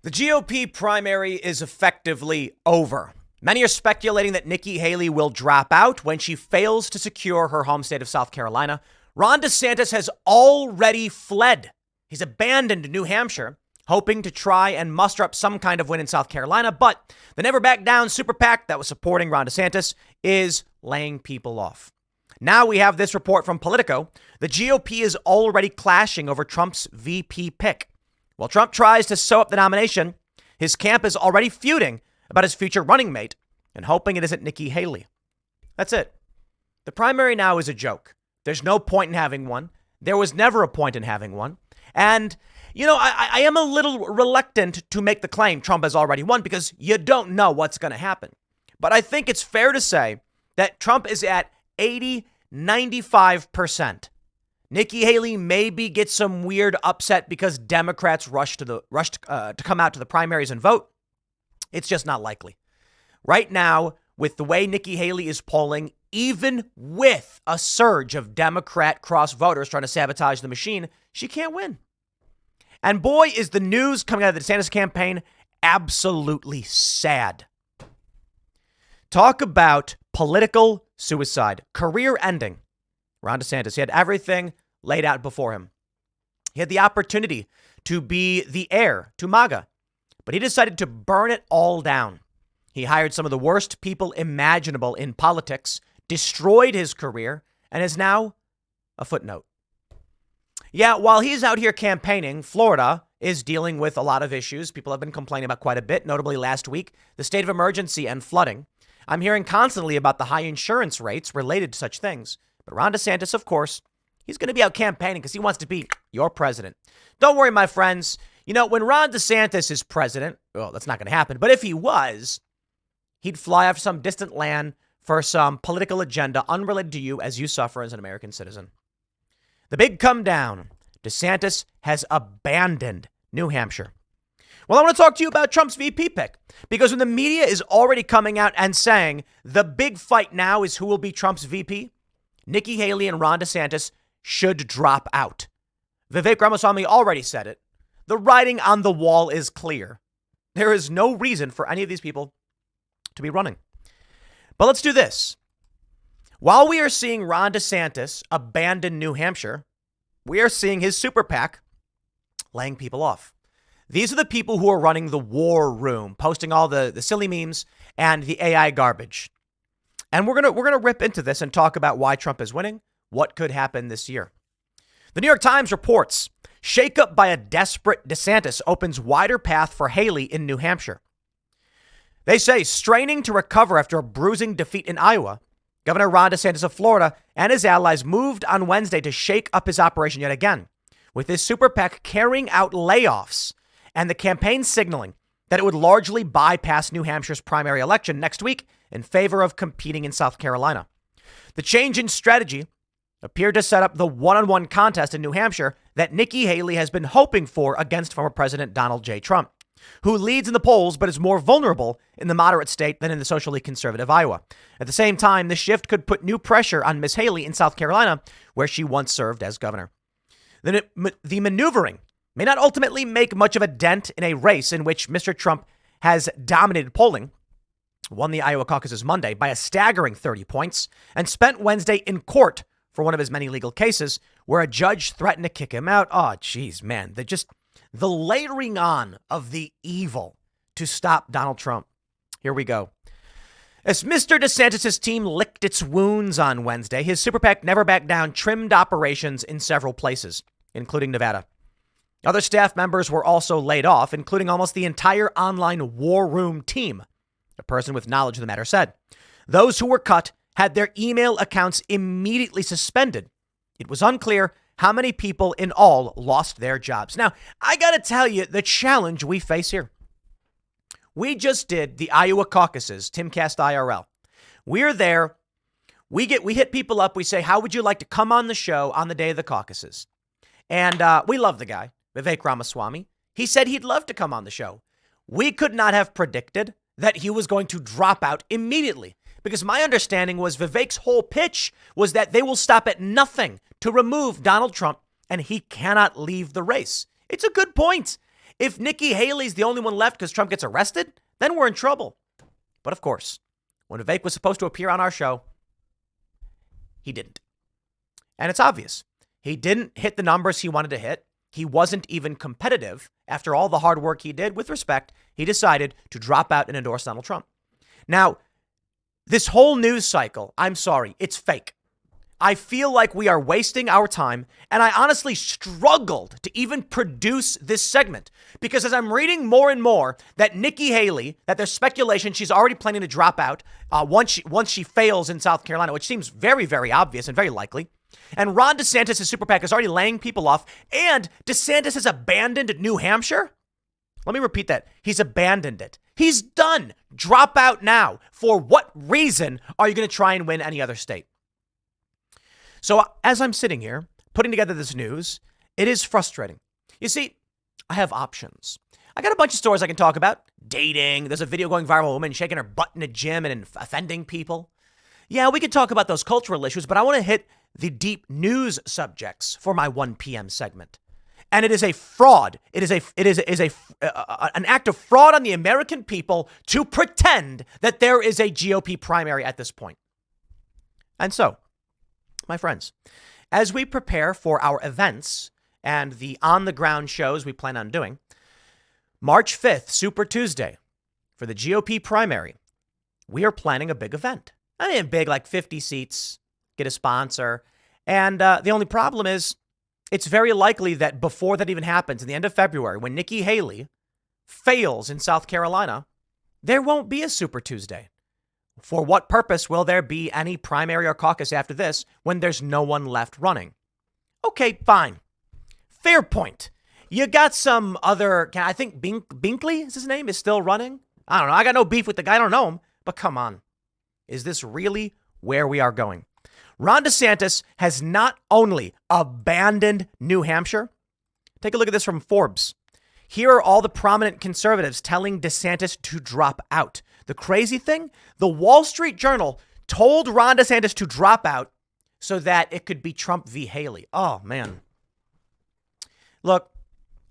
The GOP primary is effectively over. Many are speculating that Nikki Haley will drop out when she fails to secure her home state of South Carolina. Ron DeSantis has already fled. He's abandoned New Hampshire, hoping to try and muster up some kind of win in South Carolina. But the Never Back Down super PAC that was supporting Ron DeSantis is laying people off. Now we have this report from Politico. The GOP is already clashing over Trump's VP pick. While Trump tries to sew up the nomination, his camp is already feuding about his future running mate and hoping it isn't Nikki Haley. That's it. The primary now is a joke. There's no point in having one. There was never a point in having one. And, I am a little reluctant to make the claim Trump has already won because you don't know what's going to happen. But I think it's fair to say that Trump is at 95%. Nikki Haley maybe gets some weird upset because Democrats rushed to come out to the primaries and vote. It's just not likely. Right now, with the way Nikki Haley is polling, even with a surge of Democrat cross voters trying to sabotage the machine, she can't win. And boy, is the news coming out of the DeSantis campaign absolutely sad. Talk about political suicide, career ending. Ron DeSantis, he had everything laid out before him. He had the opportunity to be the heir to MAGA, but he decided to burn it all down. He hired some of the worst people imaginable in politics, destroyed his career, and is now a footnote. Yeah, while he's out here campaigning, Florida is dealing with a lot of issues people have been complaining about quite a bit, notably last week, the state of emergency and flooding. I'm hearing constantly about the high insurance rates related to such things. But Ron DeSantis, of course, he's going to be out campaigning because he wants to be your president. Don't worry, my friends. When Ron DeSantis is president, well, that's not going to happen. But if he was, he'd fly off to some distant land for some political agenda unrelated to you as you suffer as an American citizen. The big come down. DeSantis has abandoned New Hampshire. Well, I want to talk to you about Trump's VP pick, because when the media is already coming out and saying the big fight now is who will be Trump's VP, Nikki Haley and Ron DeSantis should drop out. Vivek Ramaswamy already said it. The writing on the wall is clear. There is no reason for any of these people to be running. But let's do this. While we are seeing Ron DeSantis abandon New Hampshire, we are seeing his super PAC laying people off. These are the people who are running the war room, posting all the silly memes and the AI garbage. And we're gonna rip into this and talk about why Trump is winning, what could happen this year. The New York Times reports, shakeup by a desperate DeSantis opens wider path for Haley in New Hampshire. They say, straining to recover after a bruising defeat in Iowa, Governor Ron DeSantis of Florida and his allies moved on Wednesday to shake up his operation yet again, with his super PAC carrying out layoffs and the campaign signaling that it would largely bypass New Hampshire's primary election next week in favor of competing in South Carolina. The change in strategy appeared to set up the one-on-one contest in New Hampshire that Nikki Haley has been hoping for against former President Donald J. Trump, who leads in the polls but is more vulnerable in the moderate state than in the socially conservative Iowa. At the same time, the shift could put new pressure on Ms. Haley in South Carolina, where she once served as governor. The maneuvering may not ultimately make much of a dent in a race in which Mr. Trump has dominated polling, won the Iowa caucuses Monday by a staggering 30 points, and spent Wednesday in court for one of his many legal cases where a judge threatened to kick him out. Oh, geez, man. The layering on of the evil to stop Donald Trump. Here we go. As Mr. DeSantis' team licked its wounds on Wednesday, his super PAC Never Back Down trimmed operations in several places, including Nevada. Other staff members were also laid off, including almost the entire online war room team, a person with knowledge of the matter said. Those who were cut had their email accounts immediately suspended. It was unclear how many people in all lost their jobs. Now, I got to tell you the challenge we face here. We just did the Iowa caucuses, Timcast IRL. We're there. We hit people up. We say, how would you like to come on the show on the day of the caucuses? And we love the guy, Vivek Ramaswamy. He said he'd love to come on the show. We could not have predicted that he was going to drop out immediately, because my understanding was Vivek's whole pitch was that they will stop at nothing to remove Donald Trump and he cannot leave the race. It's a good point. If Nikki Haley's the only one left because Trump gets arrested, then we're in trouble. But of course, when Vivek was supposed to appear on our show, he didn't. And it's obvious. He didn't hit the numbers he wanted to hit. He wasn't even competitive. After all the hard work he did, with respect, he decided to drop out and endorse Donald Trump. Now, this whole news cycle, I'm sorry, it's fake. I feel like we are wasting our time, and I honestly struggled to even produce this segment because as I'm reading more and more that Nikki Haley, that there's speculation she's already planning to drop out once she fails in South Carolina, which seems very, very obvious and very likely. And Ron DeSantis' super PAC is already laying people off, and DeSantis has abandoned New Hampshire. Let me repeat that. He's abandoned it. He's done. Drop out now. For what reason are you going to try and win any other state? So as I'm sitting here putting together this news, it is frustrating. You see, I have options. I got a bunch of stories I can talk about. Dating. There's a video going viral of a woman shaking her butt in a gym and offending people. Yeah, we could talk about those cultural issues, but I want to hit the deep news subjects for my 1 p.m. segment. And it is a fraud. It is an act of fraud on the American people to pretend that there is a GOP primary at this point. And so, my friends, as we prepare for our events and the on-the-ground shows we plan on doing, March 5th, Super Tuesday, for the GOP primary, we are planning a big event. I mean, big, like 50 seats, get a sponsor. And the only problem is it's very likely that before that even happens, in the end of February, when Nikki Haley fails in South Carolina, there won't be a Super Tuesday. For what purpose will there be any primary or caucus after this when there's no one left running? Okay, fine. Fair point. You got some other, I think Binkley is his name, is still running. I don't know. I got no beef with the guy. I don't know him. But come on. Is this really where we are going? Ron DeSantis has not only abandoned New Hampshire. Take a look at this from Forbes. Here are all the prominent conservatives telling DeSantis to drop out. The crazy thing, the Wall Street Journal told Ron DeSantis to drop out so that it could be Trump v. Haley. Oh, man. Look,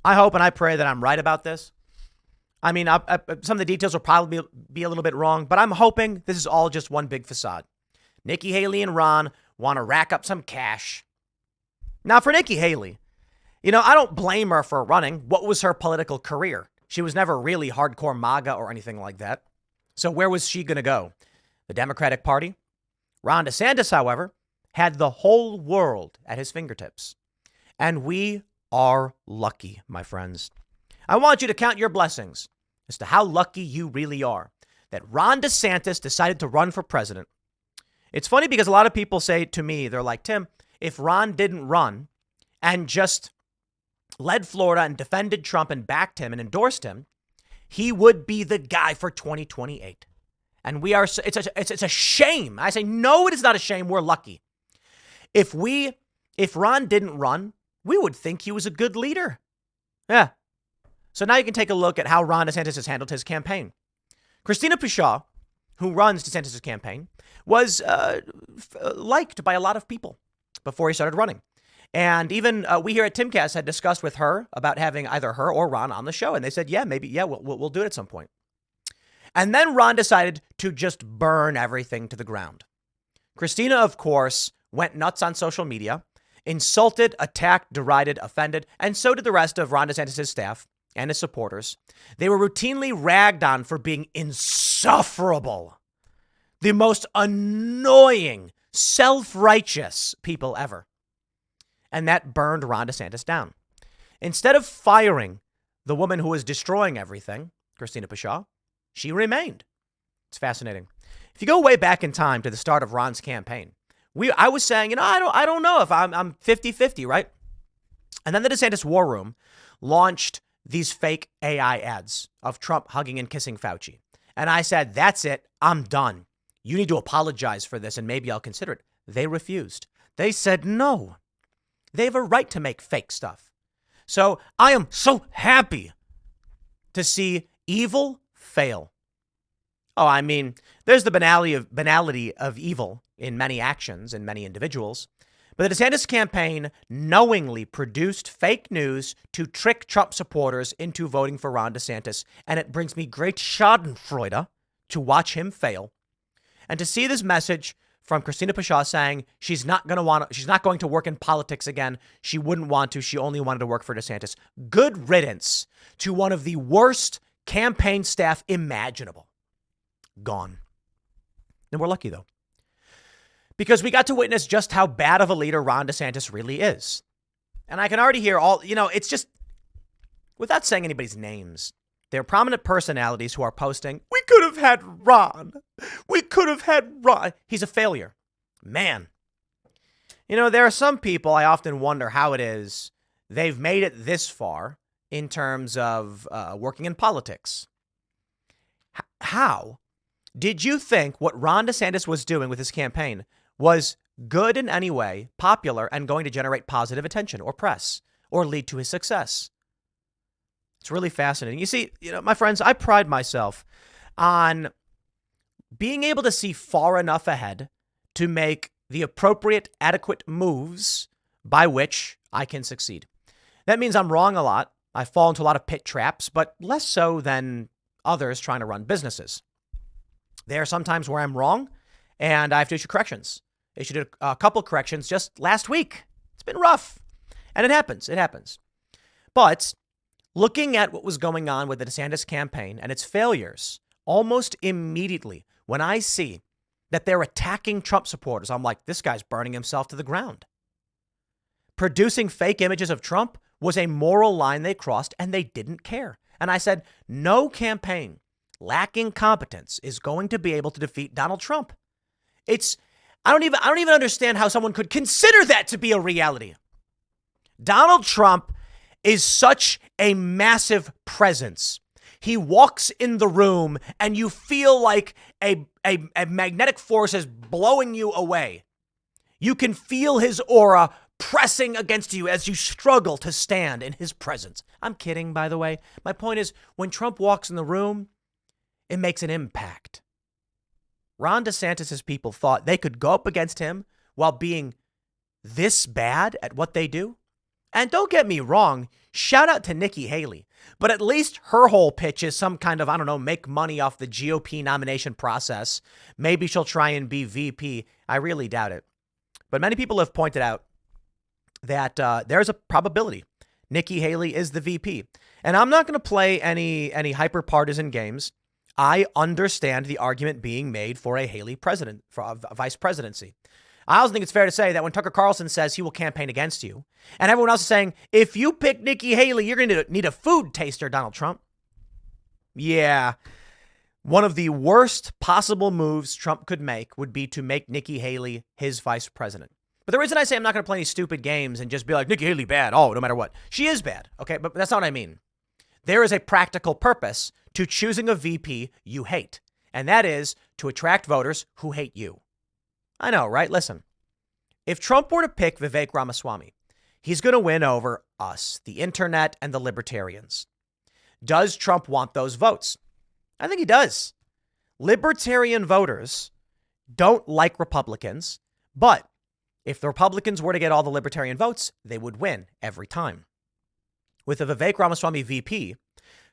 I hope and I pray that I'm right about this. I mean, some of the details will probably be a little bit wrong, but I'm hoping this is all just one big facade. Nikki Haley and Ron want to rack up some cash. Now, for Nikki Haley, I don't blame her for running. What was her political career? She was never really hardcore MAGA or anything like that. So where was she going to go? The Democratic Party? Ron DeSantis, however, had the whole world at his fingertips. And we are lucky, my friends. I want you to count your blessings as to how lucky you really are that Ron DeSantis decided to run for president. It's funny because a lot of people say to me, they're like, Tim, if Ron didn't run and just led Florida and defended Trump and backed him and endorsed him, he would be the guy for 2028. And it's a shame. I say, no, it is not a shame. We're lucky. If Ron didn't run, we would think he was a good leader. Yeah. So now you can take a look at how Ron DeSantis has handled his campaign. Christina Pushaw, who runs DeSantis' campaign, was liked by a lot of people before he started running. And even we here at Timcast had discussed with her about having either her or Ron on the show. And they said, we'll do it at some point. And then Ron decided to just burn everything to the ground. Christina, of course, went nuts on social media, insulted, attacked, derided, offended, and so did the rest of Ron DeSantis' staff and his supporters. They were routinely ragged on for being insufferable. The most annoying, self-righteous people ever. And that burned Ron DeSantis down. Instead of firing the woman who was destroying everything, Christina Pushaw, she remained. It's fascinating. If you go way back in time to the start of Ron's campaign, I was saying, I don't know if I'm 50-50, right? And then the DeSantis War Room launched these fake AI ads of Trump hugging and kissing Fauci. And I said, that's it. I'm done. You need to apologize for this and maybe I'll consider it. They refused. They said no. They have a right to make fake stuff. So I am so happy to see evil fail. Oh, I mean, there's the banality of evil in many actions and many individuals. But the DeSantis campaign knowingly produced fake news to trick Trump supporters into voting for Ron DeSantis. And it brings me great schadenfreude to watch him fail. And to see this message from Christina Pashaw saying she's not going to work in politics again. She wouldn't want to. She only wanted to work for DeSantis. Good riddance to one of the worst campaign staff imaginable. Gone. And we're lucky, though, because we got to witness just how bad of a leader Ron DeSantis really is. And I can already hear it's just, without saying anybody's names, there are prominent personalities who are posting, we could have had Ron. We could have had Ron. He's a failure. Man. There are some people I often wonder how it is they've made it this far in terms of working in politics. How did you think what Ron DeSantis was doing with his campaign was good in any way, popular, and going to generate positive attention or press or lead to his success? It's really fascinating. You see, my friends, I pride myself on being able to see far enough ahead to make the appropriate, adequate moves by which I can succeed. That means I'm wrong a lot. I fall into a lot of pit traps, but less so than others trying to run businesses. There are some times where I'm wrong and I have to issue corrections. I issued a couple corrections just last week. It's been rough. And it happens. It happens. But looking at what was going on with the DeSantis campaign and its failures, almost immediately when I see that they're attacking Trump supporters, I'm like, this guy's burning himself to the ground. Producing fake images of Trump was a moral line they crossed, and they didn't care. And I said, no campaign lacking competence is going to be able to defeat Donald Trump. I don't even understand how someone could consider that to be a reality. Donald Trump is such a massive presence. He walks in the room and you feel like a magnetic force is blowing you away. You can feel his aura pressing against you as you struggle to stand in his presence. I'm kidding, by the way. My point is, when Trump walks in the room, it makes an impact. Ron DeSantis' people thought they could go up against him while being this bad at what they do. And don't get me wrong, shout out to Nikki Haley. But at least her whole pitch is some kind of, make money off the GOP nomination process. Maybe she'll try and be VP. I really doubt it. But many people have pointed out that there's a probability Nikki Haley is the VP. And I'm not going to play any hyper-partisan games. I understand the argument being made for a Haley president, for a vice presidency. I also think it's fair to say that when Tucker Carlson says he will campaign against you, and everyone else is saying, if you pick Nikki Haley, you're going to need a food taster, Donald Trump. Yeah. One of the worst possible moves Trump could make would be to make Nikki Haley his vice president. But the reason I say I'm not going to play any stupid games and just be like, Nikki Haley bad. Oh, no matter what. She is bad. Okay, but that's not what I mean. There is a practical purpose to choosing a VP you hate, and that is to attract voters who hate you. I know, right? Listen, if Trump were to pick Vivek Ramaswamy, he's going to win over us, the internet, and the libertarians. Does Trump want those votes? I think he does. Libertarian voters don't like Republicans, but if the Republicans were to get all the libertarian votes, they would win every time. With a Vivek Ramaswamy VP,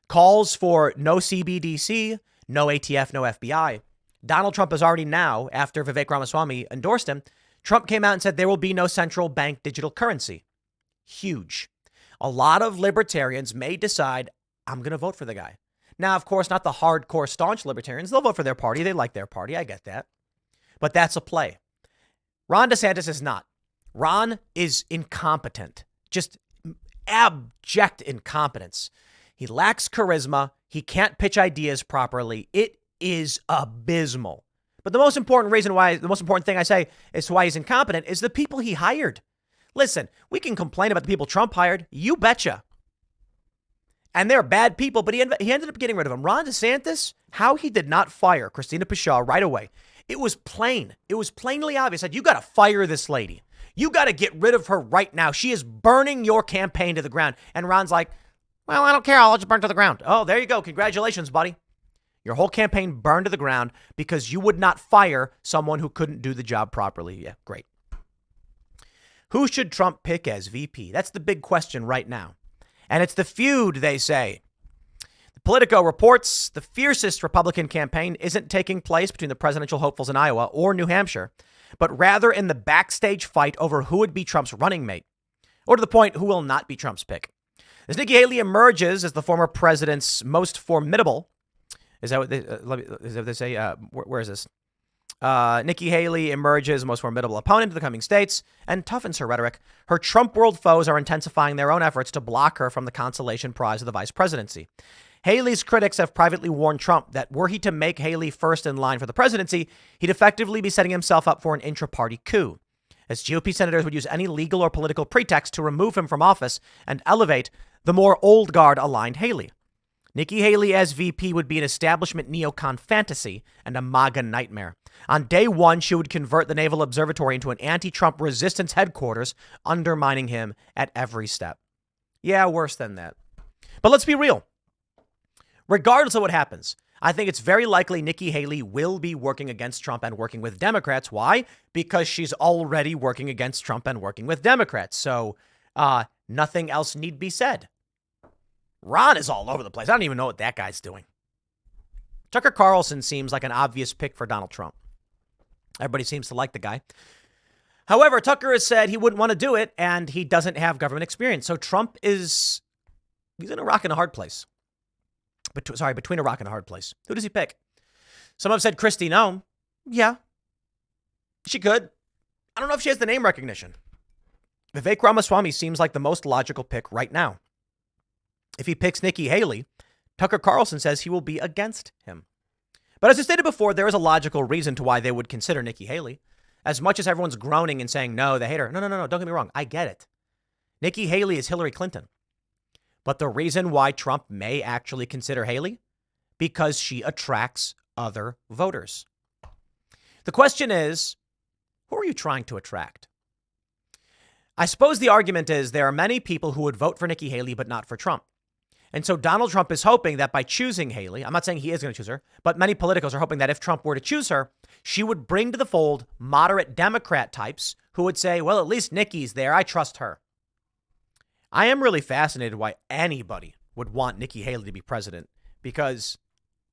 calls for no CBDC, no ATF, no FBI. Donald Trump has already now, after Vivek Ramaswamy endorsed him, Trump came out and said there will be no central bank digital currency. Huge. A lot of libertarians may decide, I'm going to vote for the guy. Now, of course, not the hardcore staunch libertarians. They'll vote for their party. They like their party. I get that. But that's a play. Ron DeSantis is not. Ron is incompetent. Just abject incompetence. He lacks charisma. He can't pitch ideas properly. It is abysmal. But the most important thing I say as to why he's incompetent is the people he hired. Listen, we can complain about the people Trump hired. You betcha. And they're bad people, but he ended up getting rid of them. Ron DeSantis, how he did not fire Christina Pashaw right away. It was plain. It was plainly obvious. Like, you got to fire this lady. You got to get rid of her right now. She is burning your campaign to the ground. And Ron's like, well, I don't care. I'll just burn to the ground. Oh, there you go. Congratulations, buddy. Your whole campaign burned to the ground because you would not fire someone who couldn't do the job properly. Yeah, great. Who should Trump pick as VP? That's the big question right now. And it's the feud, they say. Politico reports the fiercest Republican campaign isn't taking place between the presidential hopefuls in Iowa or New Hampshire, but rather in the backstage fight over who would be Trump's running mate, or to the point, who will not be Trump's pick. As Nikki Haley emerges as the former president's most formidable, is that what they say? Where is this? Nikki Haley emerges the most formidable opponent of the coming states and toughens her rhetoric. Her Trump world foes are intensifying their own efforts to block her from the consolation prize of the vice presidency. Haley's critics have privately warned Trump that were he to make Haley first in line for the presidency, he'd effectively be setting himself up for an intra-party coup, as GOP senators would use any legal or political pretext to remove him from office and elevate the more old guard aligned Haley. Nikki Haley as VP would be an establishment neocon fantasy and a MAGA nightmare. On day one, she would convert the Naval Observatory into an anti-Trump resistance headquarters, undermining him at every step. Yeah, worse than that. But let's be real. Regardless of what happens, I think it's very likely Nikki Haley will be working against Trump and working with Democrats. Why? Because she's already working against Trump and working with Democrats. So nothing else need be said. Ron is all over the place. I don't even know what that guy's doing. Tucker Carlson seems like an obvious pick for Donald Trump. Everybody seems to like the guy. However, Tucker has said he wouldn't want to do it, and he doesn't have government experience. So Trump he's in a rock and a hard place. Between a rock and a hard place. Who does he pick? Some have said Kristi Noem. Yeah, she could. I don't know if she has the name recognition. Vivek Ramaswamy seems like the most logical pick right now. If he picks Nikki Haley, Tucker Carlson says he will be against him. But as I stated before, there is a logical reason to why they would consider Nikki Haley. As much as everyone's groaning and saying, no, they hate her. No, don't get me wrong. I get it. Nikki Haley is Hillary Clinton. But the reason why Trump may actually consider Haley, because she attracts other voters. The question is, who are you trying to attract? I suppose the argument is there are many people who would vote for Nikki Haley, but not for Trump. And so Donald Trump is hoping that by choosing Haley, I'm not saying he is going to choose her, but many politicos are hoping that if Trump were to choose her, she would bring to the fold moderate Democrat types who would say, well, at least Nikki's there. I trust her. I am really fascinated why anybody would want Nikki Haley to be president, because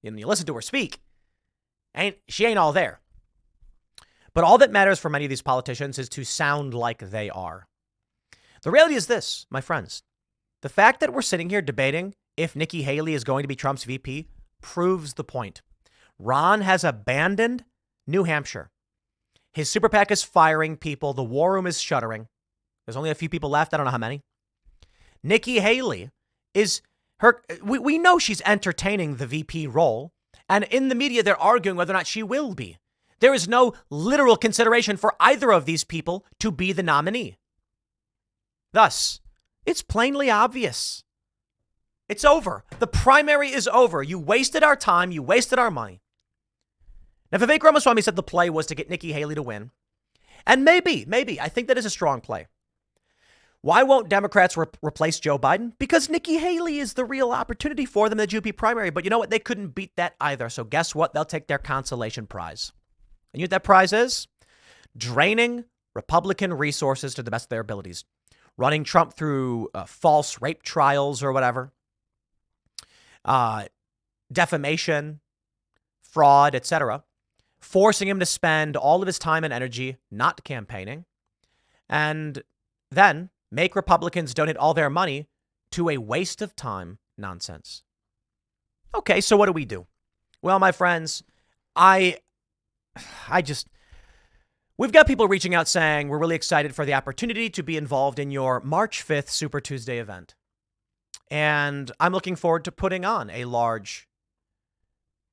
you listen to her speak, she ain't all there. But all that matters for many of these politicians is to sound like they are. The reality is this, my friends. The fact that we're sitting here debating if Nikki Haley is going to be Trump's VP proves the point. Ron has abandoned New Hampshire. His super PAC is firing people. The war room is shuddering. There's only a few people left. I don't know how many. Nikki Haley is we know she's entertaining the VP role. And in the media, they're arguing whether or not she will be. There is no literal consideration for either of these people to be the nominee. Thus, it's plainly obvious. It's over. The primary is over. You wasted our time. You wasted our money. Now, Vivek Ramaswamy said the play was to get Nikki Haley to win. And maybe, I think that is a strong play. Why won't Democrats replace Joe Biden? Because Nikki Haley is the real opportunity for them in the GOP primary. But you know what? They couldn't beat that either. So guess what? They'll take their consolation prize. And you know what that prize is? Draining Republican resources to the best of their abilities. Running Trump through false rape trials or whatever. Defamation, fraud, etc. Forcing him to spend all of his time and energy not campaigning. And then make Republicans donate all their money to a waste of time nonsense. Okay, so what do we do? Well, my friends, we've got people reaching out saying we're really excited for the opportunity to be involved in your March 5th Super Tuesday event. And I'm looking forward to putting on a large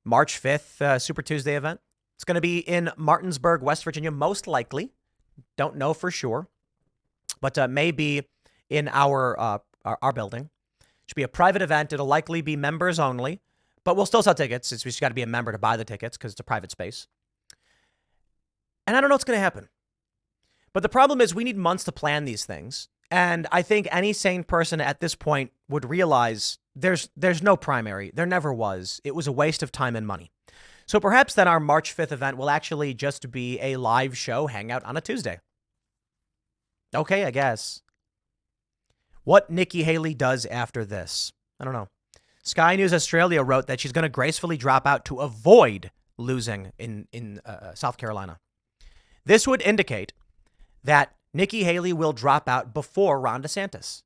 March 5th Super Tuesday event. It's going to be in Martinsburg, West Virginia, most likely. Don't know for sure. But maybe in our building. It should be a private event. It'll likely be members only, but we'll still sell tickets. We just got to be a member to buy the tickets because it's a private space. And I don't know what's going to happen. But the problem is we need months to plan these things. And I think any sane person at this point would realize there's no primary. There never was. It was a waste of time and money. So perhaps then our March 5th event will actually just be a live show hangout on a Tuesday. Okay, I guess. What Nikki Haley does after this, I don't know. Sky News Australia wrote that she's going to gracefully drop out to avoid losing in South Carolina. This would indicate that Nikki Haley will drop out before Ron DeSantis.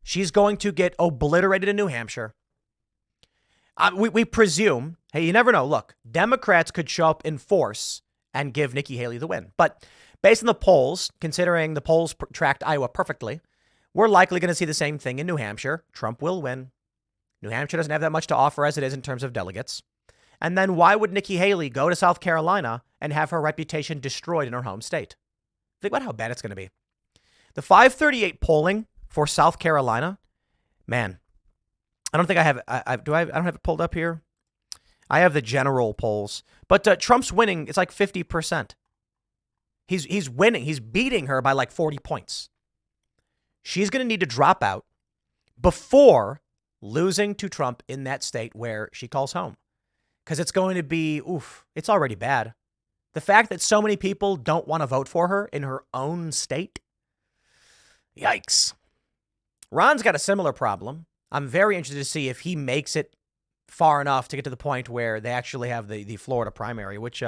She's going to get obliterated in New Hampshire. We presume, hey, you never know. Look, Democrats could show up in force and give Nikki Haley the win. But based on the polls, considering the polls tracked Iowa perfectly, we're likely going to see the same thing in New Hampshire. Trump will win. New Hampshire doesn't have that much to offer as it is in terms of delegates. And then why would Nikki Haley go to South Carolina and have her reputation destroyed in her home state? Think about how bad it's going to be. The 538 polling for South Carolina, man, I don't think I have. I don't have it pulled up here. I have the general polls, but Trump's winning. It's like 50%. He's winning. He's beating her by like 40 points. She's going to need to drop out before losing to Trump in that state where she calls home, because it's going to be it's already bad. The fact that so many people don't want to vote for her in her own state. Yikes. Ron's got a similar problem. I'm very interested to see if he makes it far enough to get to the point where they actually have the Florida primary, which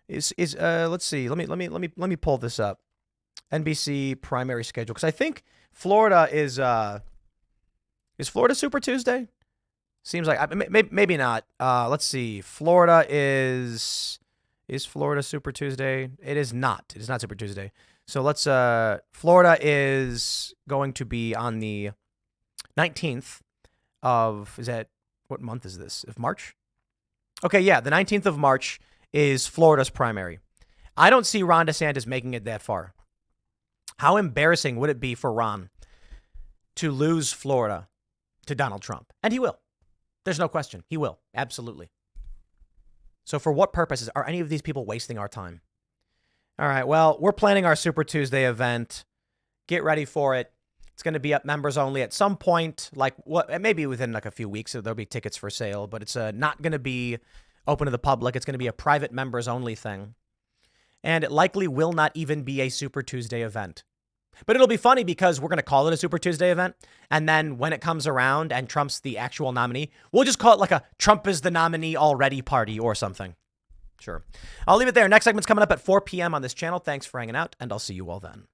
is let's see. Let me pull this up. NBC primary schedule, because I think Florida is Florida Super Tuesday? Seems like maybe not. Let's see. Florida is Florida Super Tuesday? It is not. It is not Super Tuesday. So let's Florida is going to be on the 19th of, what month is this? Of March? Okay, yeah, the 19th of March is Florida's primary. I don't see Ron DeSantis making it that far. How embarrassing would it be for Ron to lose Florida to Donald Trump? And he will. There's no question. He will. Absolutely. So for what purposes are any of these people wasting our time? All right, well, we're planning our Super Tuesday event. Get ready for it. It's going to be up members only at some point, maybe within like a few weeks. So there'll be tickets for sale, but it's not going to be open to the public. It's going to be a private members only thing. And it likely will not even be a Super Tuesday event. But it'll be funny because we're going to call it a Super Tuesday event. And then when it comes around and Trump's the actual nominee, we'll just call it like a Trump is the nominee already party or something. Sure. I'll leave it there. Next segment's coming up at 4 p.m. on this channel. Thanks for hanging out, and I'll see you all then.